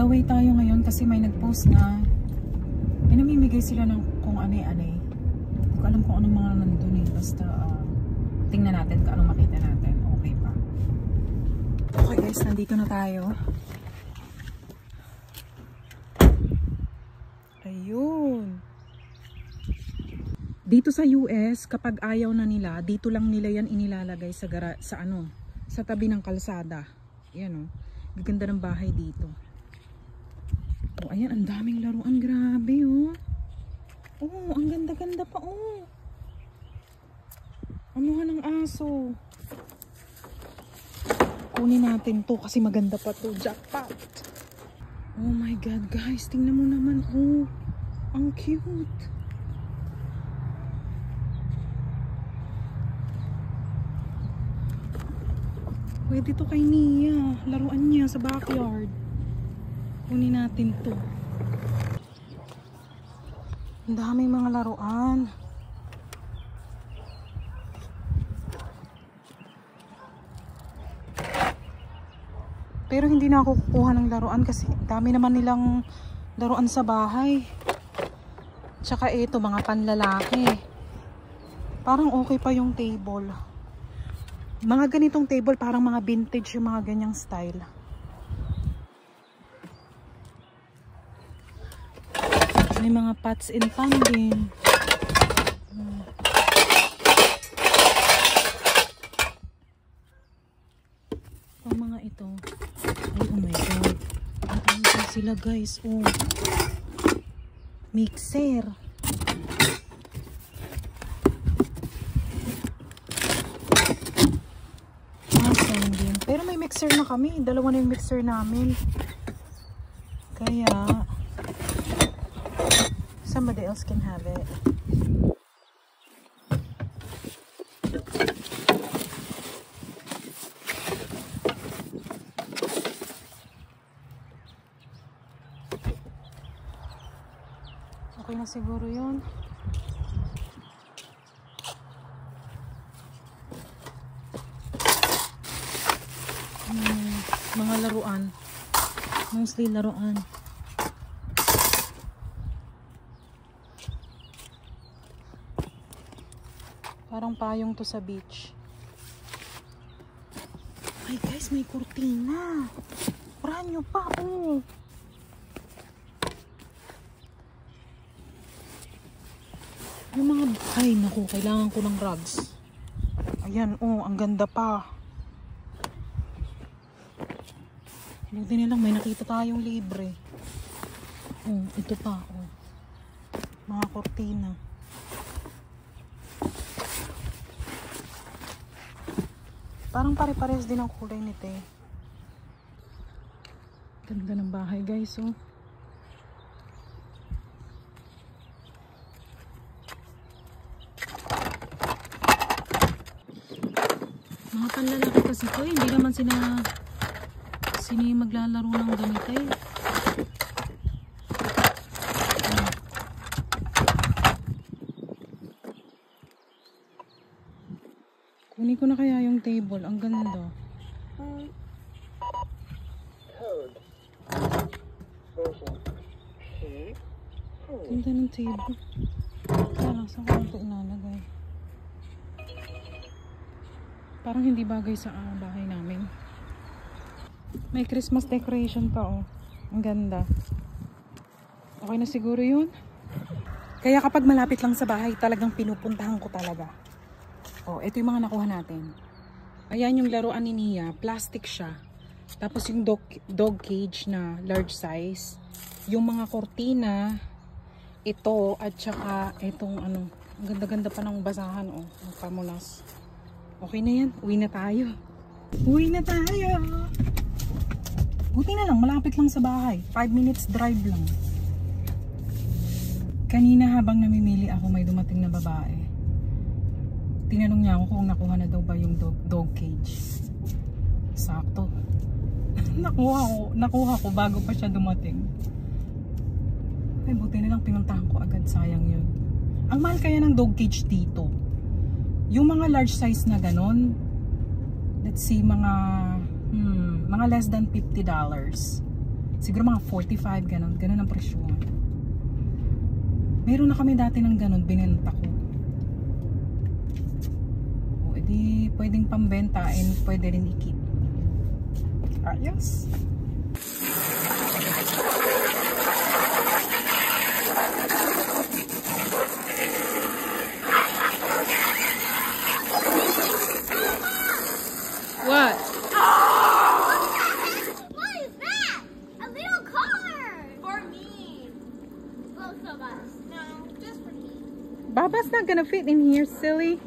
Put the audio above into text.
the way tayo ngayon kasi may nag-post na namimigay sila ng kung ano-ano. Hindi ko alam kung anong mga nandun eh. Basta tingnan natin kung anong makita natin. Okay pa. Okay guys, nandito na tayo. Ayun. Dito sa US, kapag ayaw na nila, dito lang nila yan inilalagay sa tabi ng kalsada. Ayan, oh. Gaganda ng bahay dito. Oh, ayan, ang daming laruan. Grabe, oh. Oh, ang ganda-ganda pa, oh. Anuhan ng aso. Kunin natin to kasi maganda pa to. Jackpot. Oh my God, guys. Tingnan mo naman, oh. Ang cute. Pwede to kay Nia. Laruan niya sa backyard. Kunin natin to. Ang daming mga laruan. Pero hindi na ako kukuha ng laruan kasi dami naman nilang laruan sa bahay. Tsaka ito, mga panlalaki. Parang okay pa yung table. Mga ganitong table, parang mga vintage yung mga ganyang style. May mga pots and pan din. Ang mga ito. Ay, oh my God. Ano sila guys? Oh. Mixer. Pero may mixer na kami. Dalawa na yung mixer namin. Kaya somebody else can have it. Okay na siguro yun. Mga laruan. Mostly laruan. Parang payong to sa beach. Ay guys, may kurtina. Pranyo pa, oh. Yung mga, ay naku, kailangan ko ng rugs. Ayan, oh, ang ganda pa. Buti nilang may nakita tayong libre. Oh, ito pa, oh. Mga kortina. Parang pare-pares din ang kulay nito eh. Ganda ng bahay guys, oh. Mga panlalaki kasi ito, hindi naman sino maglalaro ng gamit eh. Kunin ko na kaya yung table. Ang ganda. Ganda ng table. Kaya lang, saan ko ito ilalagay? Parang hindi bagay sa bahay namin. May Christmas decoration pa, oh. Ang ganda. Okay na siguro yun. Kaya kapag malapit lang sa bahay, talagang pinupuntahan ko talaga. Oh, ito yung mga nakuha natin. Ayan yung laruan ni Nia. Plastic siya. Tapos yung dog cage na large size. Yung mga kortina. Ito at saka itong ano. Ang ganda-ganda pa ng basahan, oh. Ng pamunas. Okay na yan. Uwi na tayo. Uwi na tayo! Buti na lang, malapit lang sa bahay. 5 minutes drive lang. Kanina habang namimili ako, may dumating na babae. Tinanong niya ako kung nakuha na daw ba yung dog cage. Sakto. nakuha ko bago pa siya dumating. Ay, buti na lang pinuntahan ko agad. Sayang yun. Ang mahal kaya ng dog cage dito. Yung mga large size na ganon, let's see, mga less than $50. Siguro mga 45, ganun. Ganun ang presyo. Meron na kami dati ng ganun, binenta ko. O, edi pwedeng pambenta and pwede rin i-keep. Ayos. What? What is that? A little car! For me. Both of us. No, just for me. Baba's not gonna fit in here, silly.